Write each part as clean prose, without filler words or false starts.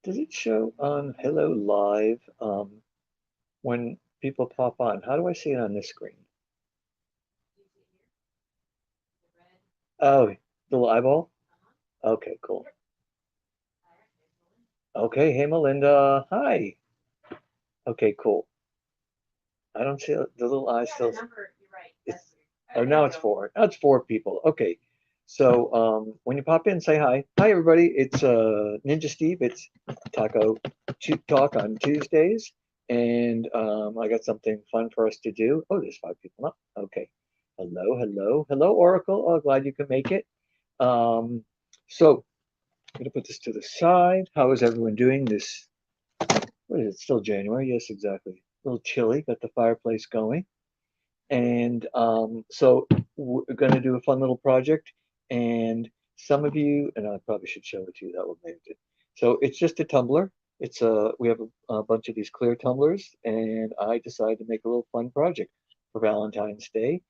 Does it show on Hello Live when people pop on? How do I see it on this screen? Oh, the little eyeball? Okay, cool. Okay, hey Melinda. Hi. Okay, cool. I don't see the little eye still. It's, oh, now it's four. Now it's four people. Okay. So when you pop in, say hi. Hi everybody. It's Ninja Steve. It's Taco Talk on Tuesdays. And I got something fun for us to do. Oh, there's five people up. Okay. Hello, hello, hello, Oracle. Oh, glad you could make it. Um, so I'm gonna put this to the side. How is everyone doing this? What is it? Still January? Yes, exactly. A little chilly. Got the fireplace going. And so we're going to do a fun little project. And some of you, and I probably should show it to you, that would make it. So it's just a tumbler. It's we have a bunch of these clear tumblers, and I decided to make a little fun project for Valentine's Day.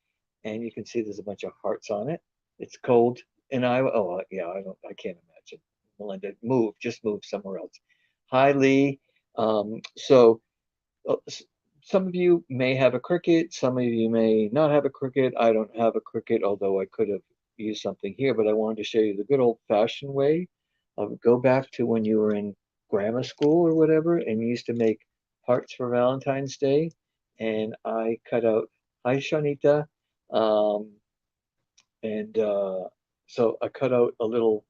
And you can see there's a bunch of hearts on it. It's cold in Iowa. Oh, yeah, I can't imagine. Melinda, move, just move somewhere else. Hi, Lee. So uh, some of you may have a Cricut, some of you may not have a Cricut. I don't have a Cricut, although I could have used something here, but I wanted to show you the good old-fashioned way of go back to when you were in grammar school or whatever, and you used to make hearts for Valentine's Day. And I cut out, hi Shanita, um, and so I cut out a little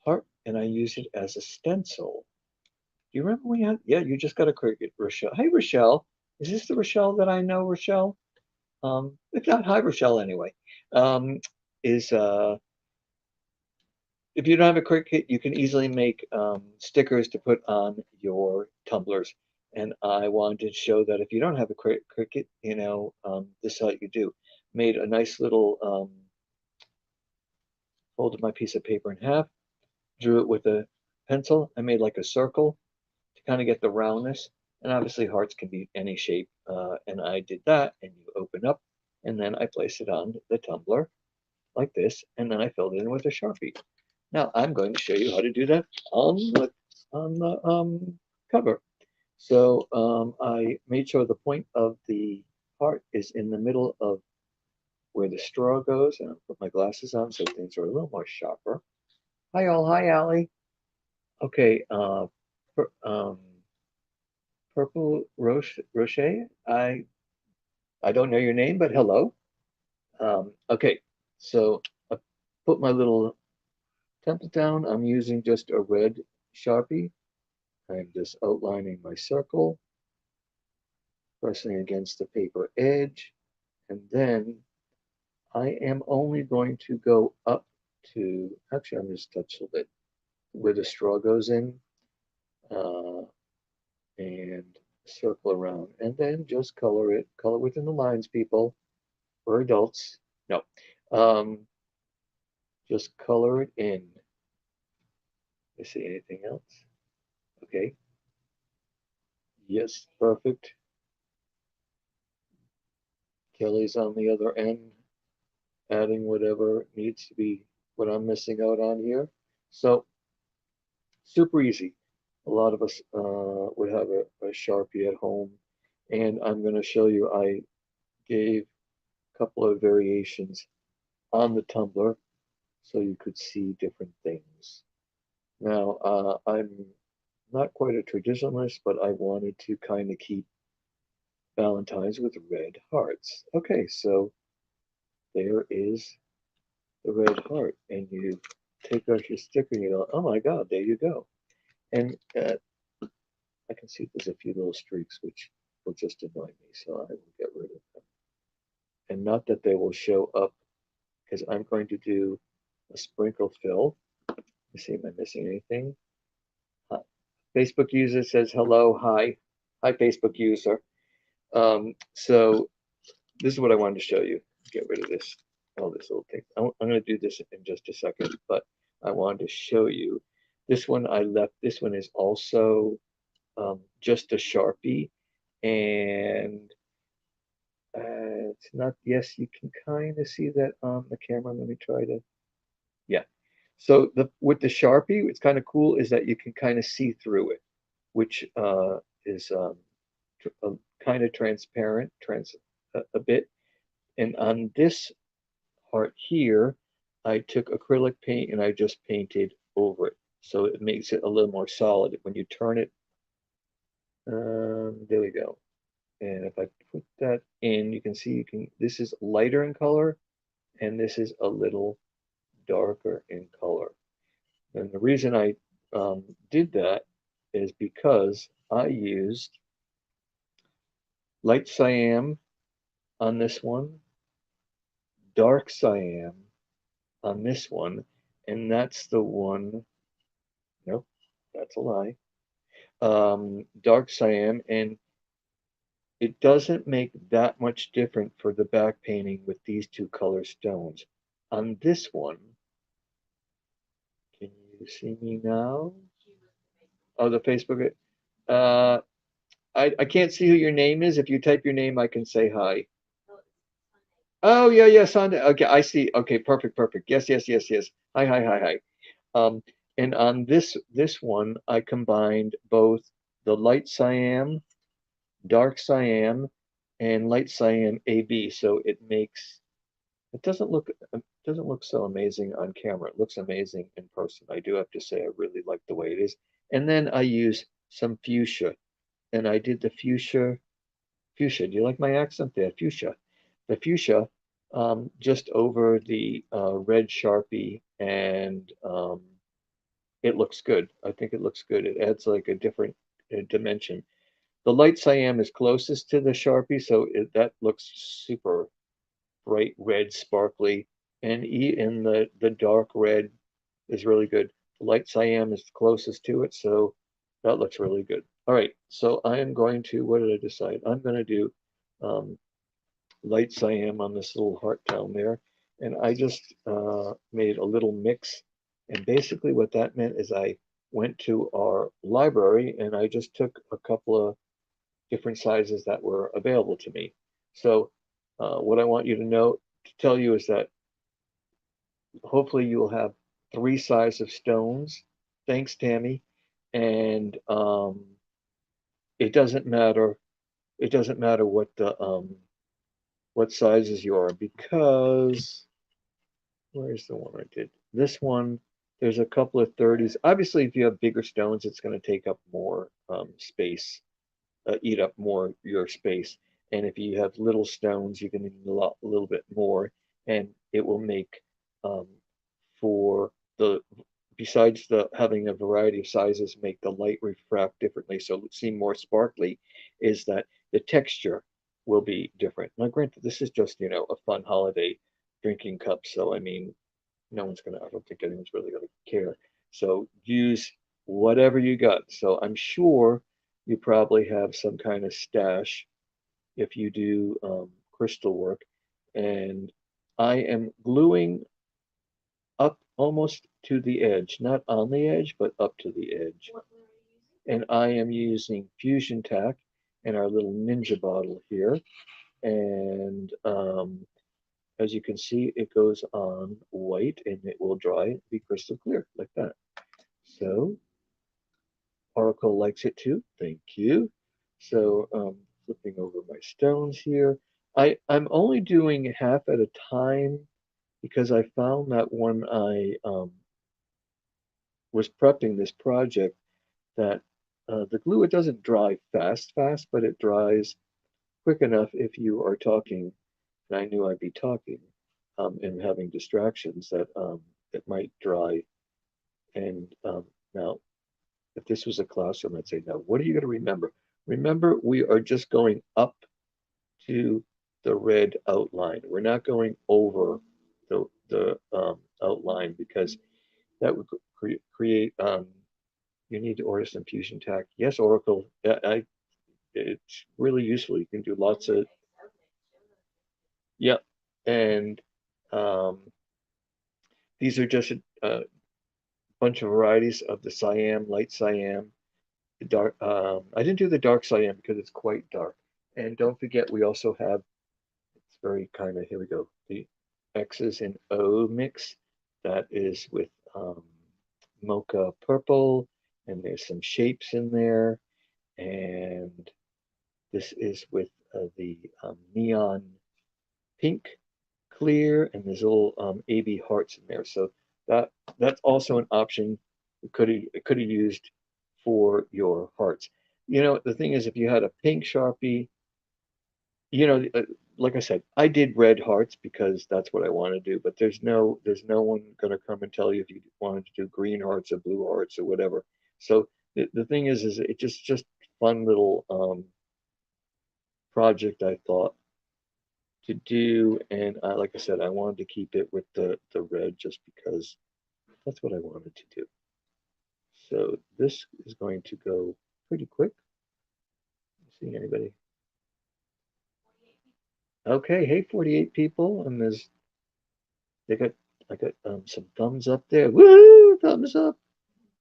heart and I use it as a stencil. Do you remember when you had? Yeah, you just got a Cricut, Rochelle. Hey, Rochelle. Is this the Rochelle that I know, Rochelle? If not, hi, Rochelle. Anyway, um, is if you don't have a Cricut, you can easily make stickers to put on your tumblers. And I wanted to show that if you don't have a Cricut, this is how you do. Made a nice little folded my piece of paper in half, drew it with a pencil. I made like a circle to kind of get the roundness. And obviously hearts can be any shape. And I did that, and you open up, and then I place it on the tumbler like this, and then I filled it in with a Sharpie. Now I'm going to show you how to do that on the cover. So I made sure the point of the heart is in the middle of where the straw goes, and I put my glasses on so things are a little more sharper. Hi all, hi Allie. Okay, Purple Rocher. I don't know your name, but hello. Okay, so I put my little temple down. I'm using just a red Sharpie. I'm just outlining my circle, pressing against the paper edge, and then I am only going to go up to, actually, I'm just touch a bit where the straw goes in, uh, and circle around, and then just color it. Color within the lines, people. For adults. No. Um, just color it in. You see anything else? Okay. Yes, perfect. Kelly's on the other end, adding whatever needs to be, what I'm missing out on here. So super easy. A lot of us would have a Sharpie at home. And I'm going to show you, I gave a couple of variations on the tumbler so you could see different things. Now, I'm not quite a traditionalist, but I wanted to kind of keep Valentine's with red hearts. Okay, so there is the red heart, and you take out your sticker, and you go, oh my God, there you go. And I can see there's a few little streaks which will just annoy me, so I will get rid of them. And not that they will show up, because I'm going to do a sprinkle fill. Let me see, am I missing anything? Facebook user says hello, hi. Hi, Facebook user. So this is what I wanted to show you. Get rid of this, all this little thing. I'm going to do this in just a second, but I wanted to show you. This one I left. This one is also just a Sharpie, and it's not. Yes, you can kind of see that on the camera. Let me try to. Yeah. So with the Sharpie, it's kind of cool is that you can kind of see through it, which is kind of transparent, a bit. And on this part here, I took acrylic paint and I just painted over it. So it makes it a little more solid. When you turn it, there we go. And if I put that in, you can see this is lighter in color and this is a little darker in color. And the reason I did that is because I used light cyan on this one, dark cyan on this one, and that's the one, nope, that's a lie, dark cyan, and it doesn't make that much different for the back painting with these two color stones. On this one, can you see me now? Oh, the Facebook. Uh, I can't see who your name is. If you type your name, I can say hi. Oh, yeah, yeah, Sunday. Okay, I see. Okay, perfect, perfect. Yes, yes, yes, yes. Hi, hi, hi, hi. Um, and on this one, I combined both the light cyan, dark cyan, and light cyan AB. So it doesn't look so amazing on camera. It looks amazing in person. I do have to say I really like the way it is. And then I use some fuchsia, and I did the fuchsia. Do you like my accent there? Fuchsia. The fuchsia just over the red Sharpie, and it looks good. I think it looks good. It adds like a different dimension. The light cyan is closest to the Sharpie, so that looks super bright red, sparkly, and the dark red is really good. The light cyan is closest to it, so that looks really good. All right, so I am going to, what did I decide? I'm going to do um, light cyan on this little heart down there, and I just made a little mix. And basically, what that meant is I went to our library and I just took a couple of different sizes that were available to me. So, what I want you to know to tell you is that hopefully you will have three sizes of stones. Thanks, Tammy. And it doesn't matter. It doesn't matter what sizes you are because where's the one I did? This one, there's a couple of 30s. Obviously, if you have bigger stones, it's going to take up more space, eat up more your space. And if you have little stones, you can need a little bit more, and it will make for the besides the having a variety of sizes make the light refract differently, so it seem more sparkly. Is that the texture will be different. Now, granted, this is just a fun holiday drinking cup, so I mean, no one's gonna. I don't think anyone's really gonna care. So use whatever you got. So I'm sure you probably have some kind of stash if you do crystal work. And I am gluing up almost to the edge, not on the edge, but up to the edge. And I am using fusion-tack in our little ninja bottle here. And as you can see, it goes on white and it will dry and be crystal clear like that. So Oracle likes it too. Thank you. So flipping over my stones here. I'm only doing half at a time because I found that when I was prepping this project that the glue, it doesn't dry fast, but it dries quick enough if you are talking, and I knew I'd be talking and having distractions that it might dry. And now, if this was a classroom, I'd say, now, what are you going to remember? Remember, we are just going up to the red outline. We're not going over the outline because that would create you need to order some fusion-tack. Yes, Oracle. It's really useful. You can do lots of, yep. And um, these are just a bunch of varieties of the cyan, light cyan, the dark. I didn't do the dark cyan because it's quite dark. And don't forget, we also have, it's very kind of, here we go, the X's and O mix that is with mocha purple, and there's some shapes in there. And this is with the neon pink clear, and there's little AB hearts in there. So that's also an option it could have used for your hearts. The thing is, if you had a pink Sharpie, like I said, I did red hearts because that's what I want to do. But there's no one going to come and tell you if you wanted to do green hearts or blue hearts or whatever. So the thing is it just fun little project I thought to do, and like I said, I wanted to keep it with the red just because that's what I wanted to do. So this is going to go pretty quick. See anybody? Okay, hey, 48 people, and they got I got some thumbs up there. Woo, thumbs up.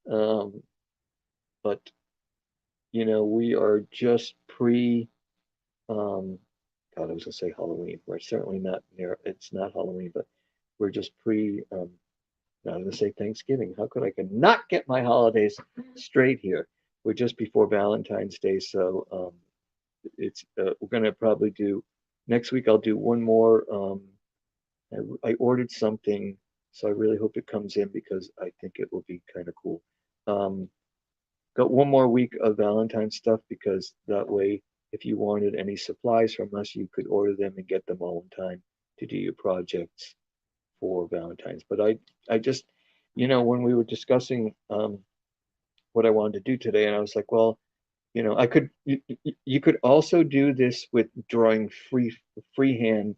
Um, but we are just pre God, I was gonna say Halloween. We're certainly not near. It's not Halloween, but we're just pre Now, I'm going to say Thanksgiving. How could I not get my holidays straight here? We're just before Valentine's Day, so it's we're going to probably do next week. I'll do one more. I ordered something, so I really hope it comes in because I think it will be kind of cool. Um, got one more week of Valentine's stuff because that way, if you wanted any supplies from us, you could order them and get them all in time to do your projects for Valentine's. But I just, when we were discussing what I wanted to do today, and I was like, well, I could, you could also do this with drawing freehand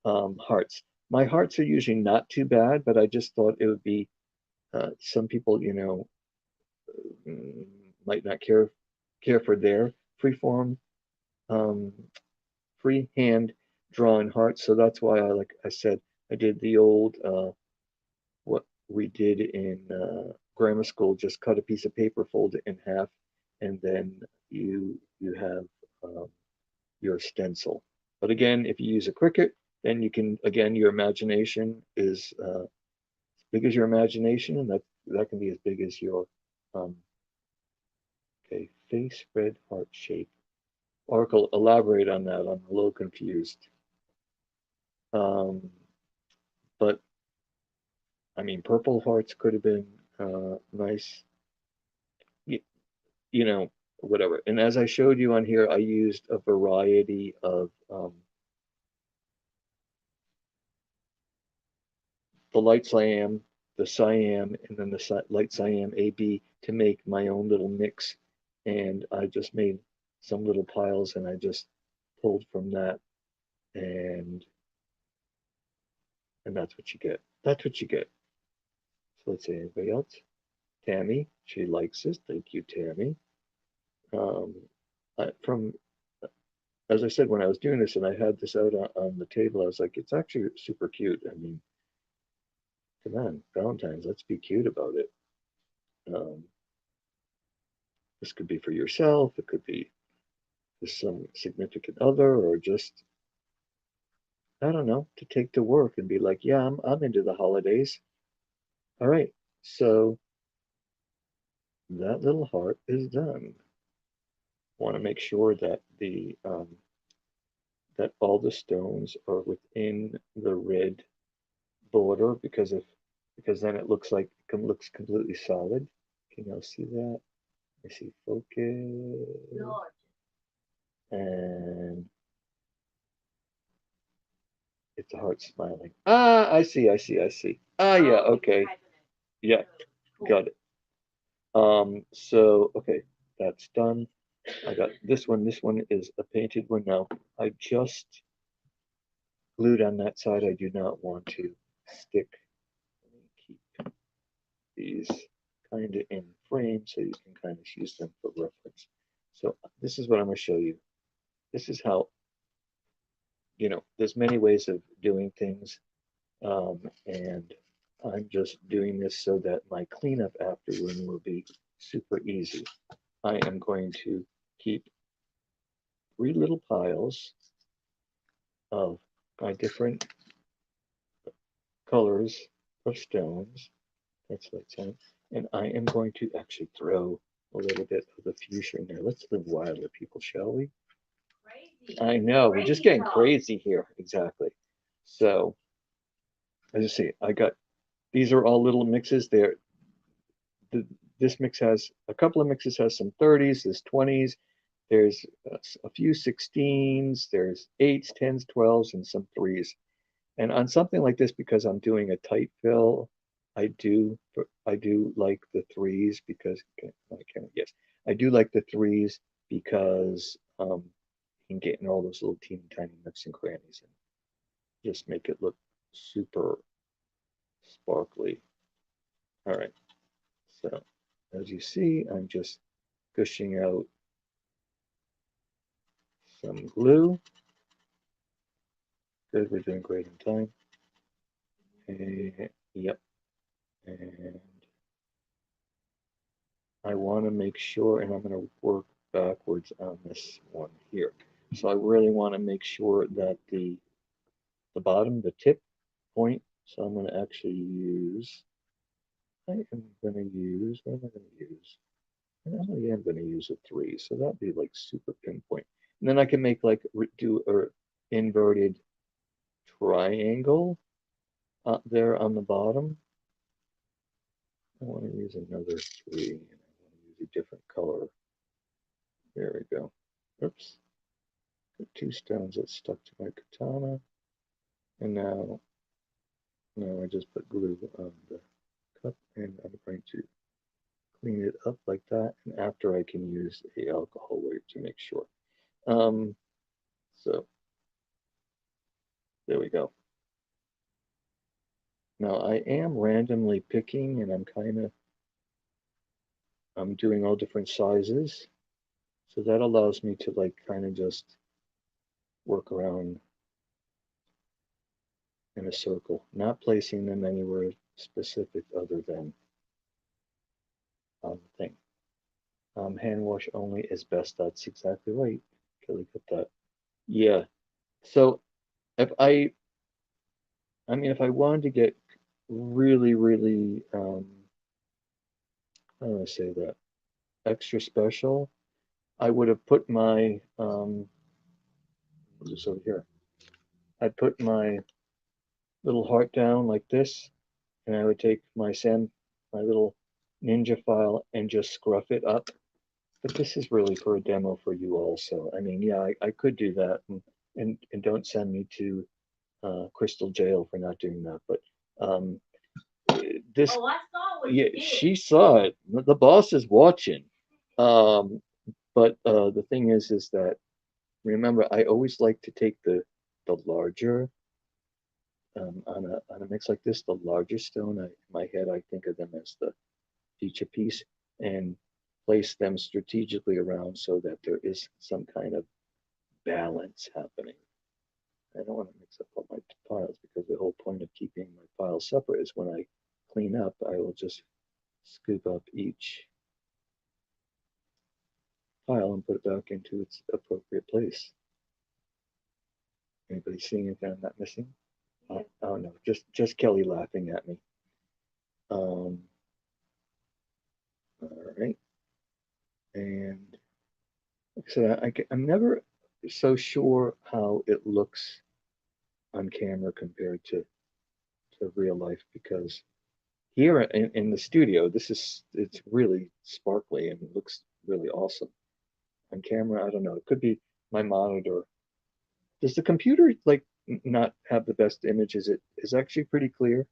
hearts. My hearts are usually not too bad, but I just thought it would be some people, mm, might not care for their freeform, um, freehand drawn hearts. So that's why like I said, I did the old what we did in grammar school, just cut a piece of paper, fold it in half, and then you have your stencil. But again, if you use a Cricut, then you can, again, your imagination is as big as your imagination, and that can be as big as your um, okay, face red heart shape. Oracle, elaborate on that. I'm a little confused. Um, but I mean, purple hearts could have been nice. You know, whatever. And as I showed you on here, I used a variety of the light cyan, the cyan, and then the light cyan AB to make my own little mix. And I just made some little piles and I just pulled from that. And and that's what you get. That's what you get. So let's see, anybody else? Tammy, she likes this. Thank you, Tammy. Um, from as I said, when I was doing this and I had this out on the table, I was like, it's actually super cute. I mean, come on, Valentine's, let's be cute about it. Um, this could be for yourself, it could be for some significant other, or just, I don't know, to take to work and be like, yeah, I'm into the holidays. All right, so that little heart is done. Want to make sure that that all the stones are within the red border because then it looks completely solid. Can y'all see that? I see focus and it's a heart smiling. Ah, I see. Ah, yeah, okay. Yeah, got it. So okay, that's done. I got this one. This one is a painted one now. I just glued on that side. I do not want to stick. Let me keep these kind of in frame so you can kind of use them for reference. So this is what I'm going to show you. This is how, there's many ways of doing things. And I'm just doing this so that my cleanup afterward will be super easy. I am going to keep 3 little piles of my different colors of stones. That's Valentine. And I am going to actually throw a little bit of the fuchsia in there. Let's live wilder, people, shall we? I know, we're just getting crazy here. Exactly. So, as you see, I got, these are all little mixes. This mix has, a couple of mixes has some 30s, there's 20s, there's a few 16s, there's 8s, 10s, 12s, and some 3s. And on something like this, because I'm doing a tight fill, I do like the 3s because, yes, I do like the 3s because you can get in all those little teeny tiny nooks and crannies and just make it look super sparkly. All right, so as you see, I'm just gushing out some glue. Good, we're doing great in time. And, yep, and I want to make sure, and I'm going to work backwards on this one here. So I really want to make sure that the bottom, the tip point, so I'm going to actually use, I am going to use, what am I going to use? And I am going to use a 3, so that'd be like super pinpoint. And then I can make like, do a inverted triangle there on the bottom. I want to use another 3, and I want to use a different color. There we go. Oops. Got 2 stones that stuck to my katana. And now I just put glue on the cup, and I'm going to clean it up like that. And after I can use a alcohol wipe to make sure. So there we go. Now I am randomly picking, and I'm doing all different sizes. So that allows me to like kind of just work around in a circle, not placing them anywhere specific other than on the thing. Hand wash only is best. That's exactly right. Kelly put that. Yeah. So if I mean, if I wanted to get really, really, how do I say that? Extra special, I would have put my, just over here. I'd put my little heart down like this, and I would take my little ninja file and just scruff it up. But this is really for a demo for you also. I mean, yeah, I could do that, and don't send me to Crystal Jail for not doing that. But this, yeah, she saw it. The boss is watching. Um, but the thing is that remember, I always like to take the larger on a mix like this, the larger stone. In my head, I think of them as the feature piece, and place them strategically around so that there is some kind of balance happening. I don't want to mix up all my piles because the whole point of keeping my piles separate is when I clean up, I will just scoop up each pile and put it back into its appropriate place. Anybody seeing anything I'm not missing? Oh no, just Kelly laughing at me. All right, and so I'm never so sure how it looks on camera compared to real life, because here in the studio, it's really sparkly and it looks really awesome. On camera, I don't know. It could be my monitor. Does the computer like not have the best image? Is it is actually pretty clear?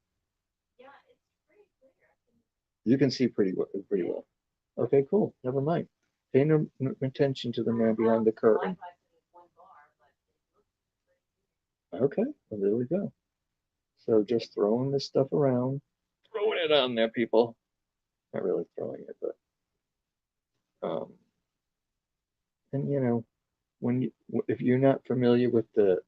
You can see pretty well. Okay, cool. Never mind. Pay no attention to the man behind the curtain. Okay, well, there we go. So just throwing this stuff around, throwing it on there, people. Not really throwing it, but and when you if you're not familiar with the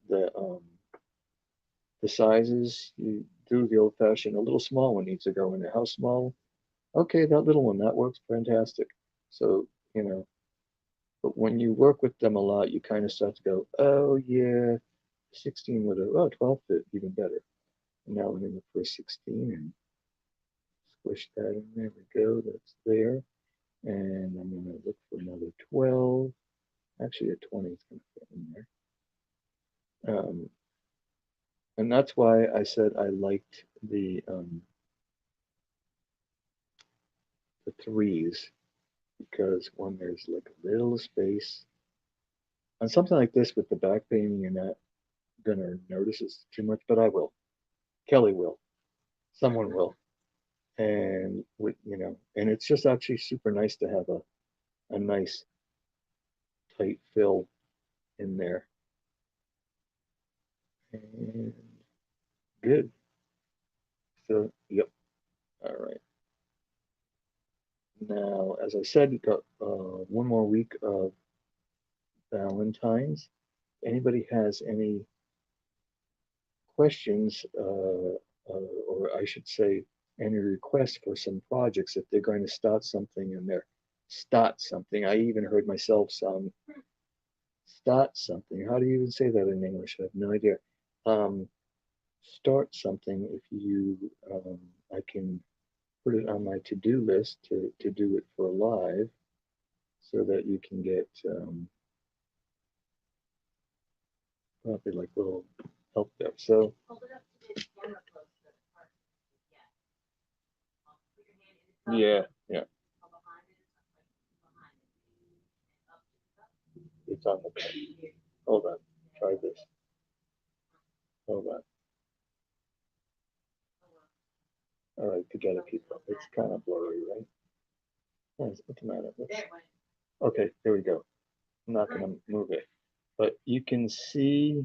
sizes, you do the old fashioned. A little small one needs to go in there. How small? Okay, that little one that works fantastic. So but when you work with them a lot, you kind of start to go, oh yeah, 16 would have, oh 12 fit even better. And now I'm in the first 16 and push that in. There we go. That's there. And I'm going to look for another 12. Actually, a 20 is going to fit in there. And that's why I said I liked the threes, because when there's like a little space on something like this with the back painting, you're not gonna notice it's too much, but I will. Kelly will. Someone will. And with and it's just actually super nice to have a nice tight fill in there. And good. So yep. All right. Now, as I said, we've got one more week of Valentine's. Anybody has any questions, or I should say, any requests for some projects if they're going to start something and they're start something. I even heard myself sound start something. How do you even say that in English? I have no idea. Um, Start something. If you, I can put it on my to-do list to do it for live, so that you can get probably like little help there. So yeah, yeah, it's on the pen. Hold on, try this. Hold on. All right, together, people. It's kind of blurry, right? What's the matter? Okay, there we go. I'm not going to move it, but you can see.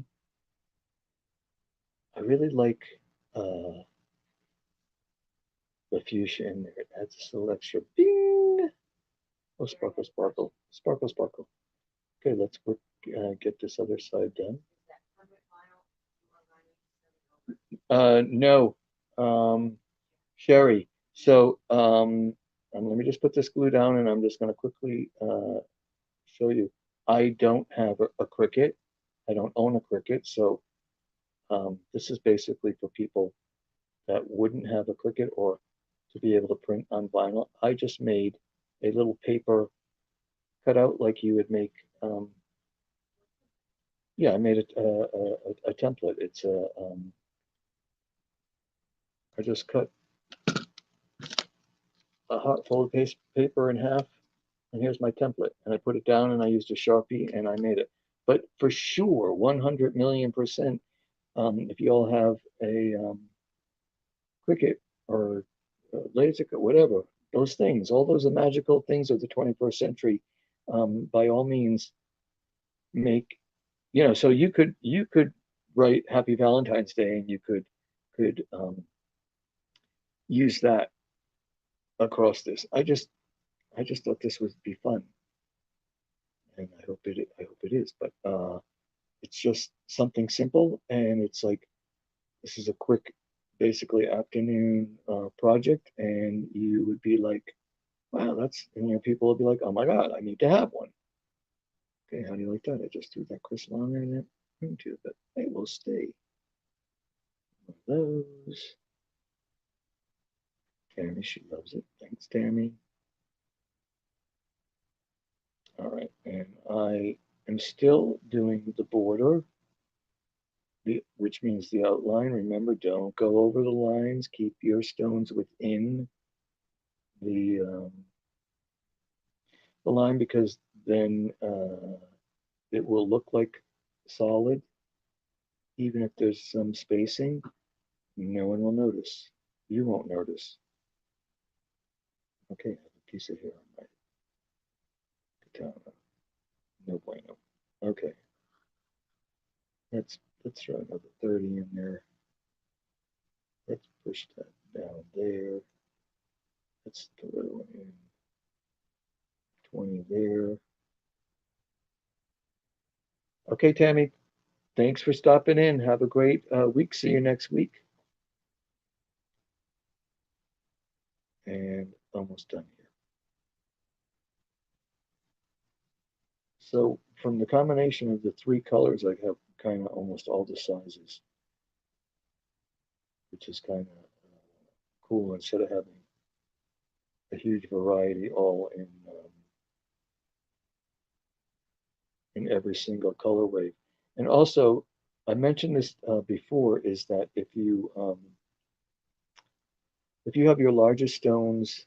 I really like uh, the fusion. It adds a little extra bing. Oh, sparkle, sparkle, sparkle, sparkle. Okay, let's get this other side done. No, Sherry. So let me just put this glue down, and I'm just going to quickly show you. I don't have a Cricut. I don't own a Cricut, so this is basically for people that wouldn't have a Cricut or to be able to print on vinyl. I just made a little paper cutout like you would make. Yeah, I made a template. It's I just cut a hot folded paper in half, and here's my template. And I put it down, and I used a Sharpie, and I made it. But for sure, 100 million%, if you all have a Cricut or LaserCut, whatever, those things, all those are magical things of the 21st century. By all means, make, so you could write Happy Valentine's Day, and you could use that across this. I just thought this would be fun, and I hope it is. But it's just something simple, and it's like this is a quick, basically afternoon project, and you would be like, wow, people will be like, oh my God, I need to have one. Okay, how do you like that? I just threw that crystal on there and into it, but it will stay. One of those. Tammy, she loves it. Thanks, Tammy. All right, and I am still doing the border, which means the outline. Remember, don't go over the lines. Keep your stones within the the line, because then it will look like solid, even if there's some spacing. No one will notice. You won't notice. Okay, I have a piece of hair on my katana. No bueno. Okay, let's throw another 30 in there. Let's push that down there. Let's throw in 20 there. Okay, Tammy, thanks for stopping in. Have a great week. See you next week. And almost done here. So from the combination of the three colors, I have kind of almost all the sizes, which is kind of cool instead of having a huge variety all in every single colorway. And also, I mentioned this before, is that if you have your largest stones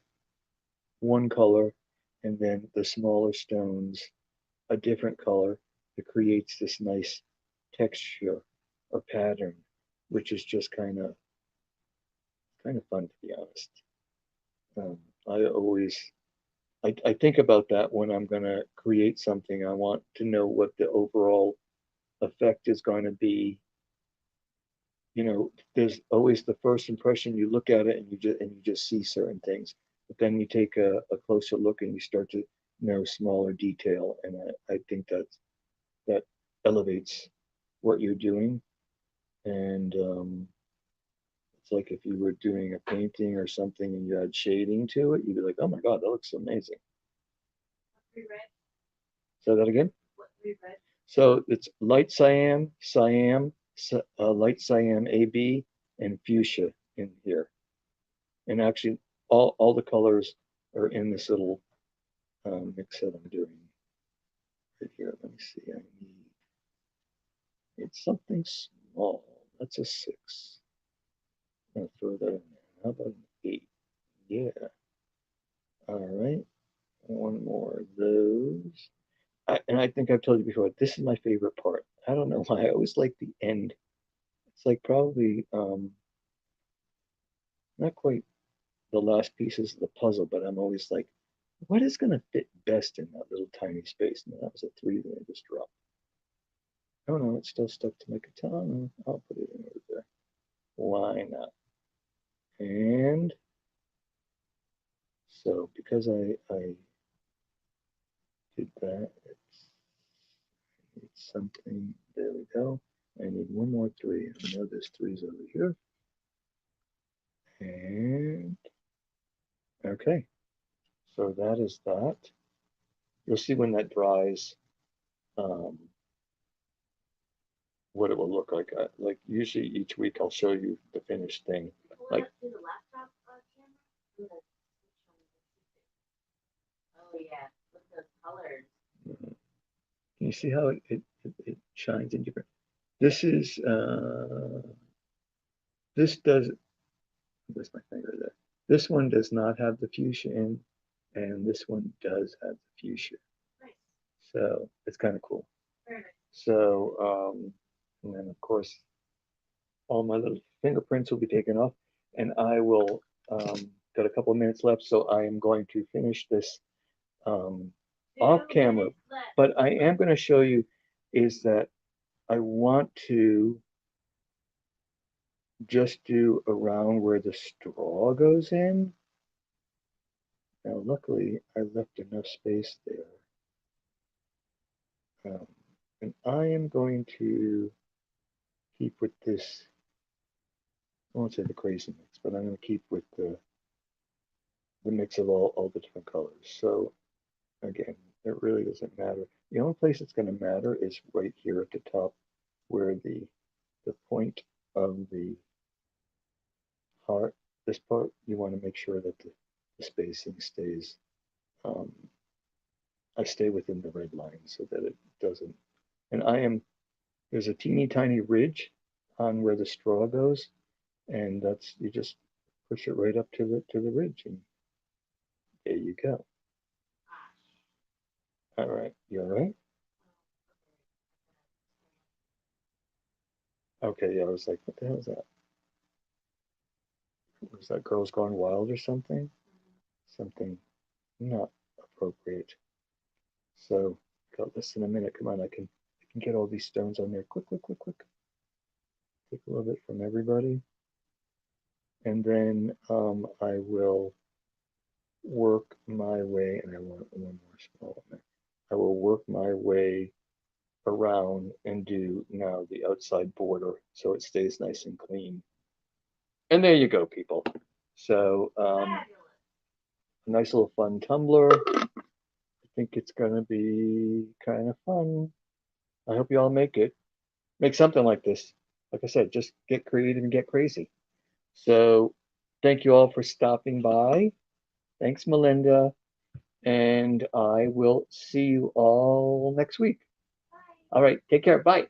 one color and then the smaller stones a different color, it creates this nice texture or pattern, which is just kind of fun, to be honest. Um, I always I think about that when I'm going to create something. I want to know what the overall effect is going to be. You know, there's always the first impression. You look at it and you just see certain things, but then you take a closer look and you start to know smaller detail, and I think that elevates what you're doing. And it's like if you were doing a painting or something and you had shading to it, you'd be like, oh my God, that looks amazing. Say that again. So it's light cyan, light cyan AB, and fuchsia in here. And actually, all the colors are in this little mix that I'm doing right here. Let me see. It's something small. That's a 6. I'm gonna throw that in there. How about an 8? Yeah. All right. One more of those. And I think I've told you before, this is my favorite part. I don't know why. I always like the end. It's like probably not quite the last pieces of the puzzle, but I'm always like, what is going to fit best in that little tiny space? And that was a 3 that I just dropped. Oh no, it's still stuck to my katana. I'll put it in over there. Why not? And so because I did that, it's something. There we go. I need one more 3. I know there's 3s over here. And okay, so that is that. You'll see when that dries um, what it will look like. Like usually each week I'll show you the finished thing. Like mhm. Can you see how it shines in different? This is this does. Where's my finger there? This one does not have the fuchsia in, and this one does have the fuchsia. So it's kind of cool. So and then of course all my little fingerprints will be taken off, and I will got a couple of minutes left, so I am going to finish this um, off camera. But I am going to show you is that I want to just do around where the straw goes in. Now, luckily, I left enough space there. And I am going to keep with this, I won't say the crazy mix, but I'm going to keep with the mix of all the different colors. So again, it really doesn't matter. The only place it's going to matter is right here at the top where the point of the heart, this part, you want to make sure that the spacing stays, um, I stay within the red line so that it doesn't, and there's a teeny tiny ridge on where the straw goes, and that's, you just push it right up to the ridge, and there you go. All right, you all right? Okay, yeah, I was like, what the hell is that? Was that Girls Gone Wild or something? Something not appropriate. So, got less than a minute. Come on, I can get all these stones on there. Quick, quick, quick, quick. Take a little bit from everybody. And then I will work my way, and I want one more small one. I will work my way around and do now the outside border so it stays nice and clean. And there you go, people. So a nice little fun tumbler. I think it's gonna be kind of fun. I hope you all make it. Make something like this. Like I said, just get creative and get crazy. So thank you all for stopping by. Thanks, Melinda. And I will see you all next week. All right, take care. Bye.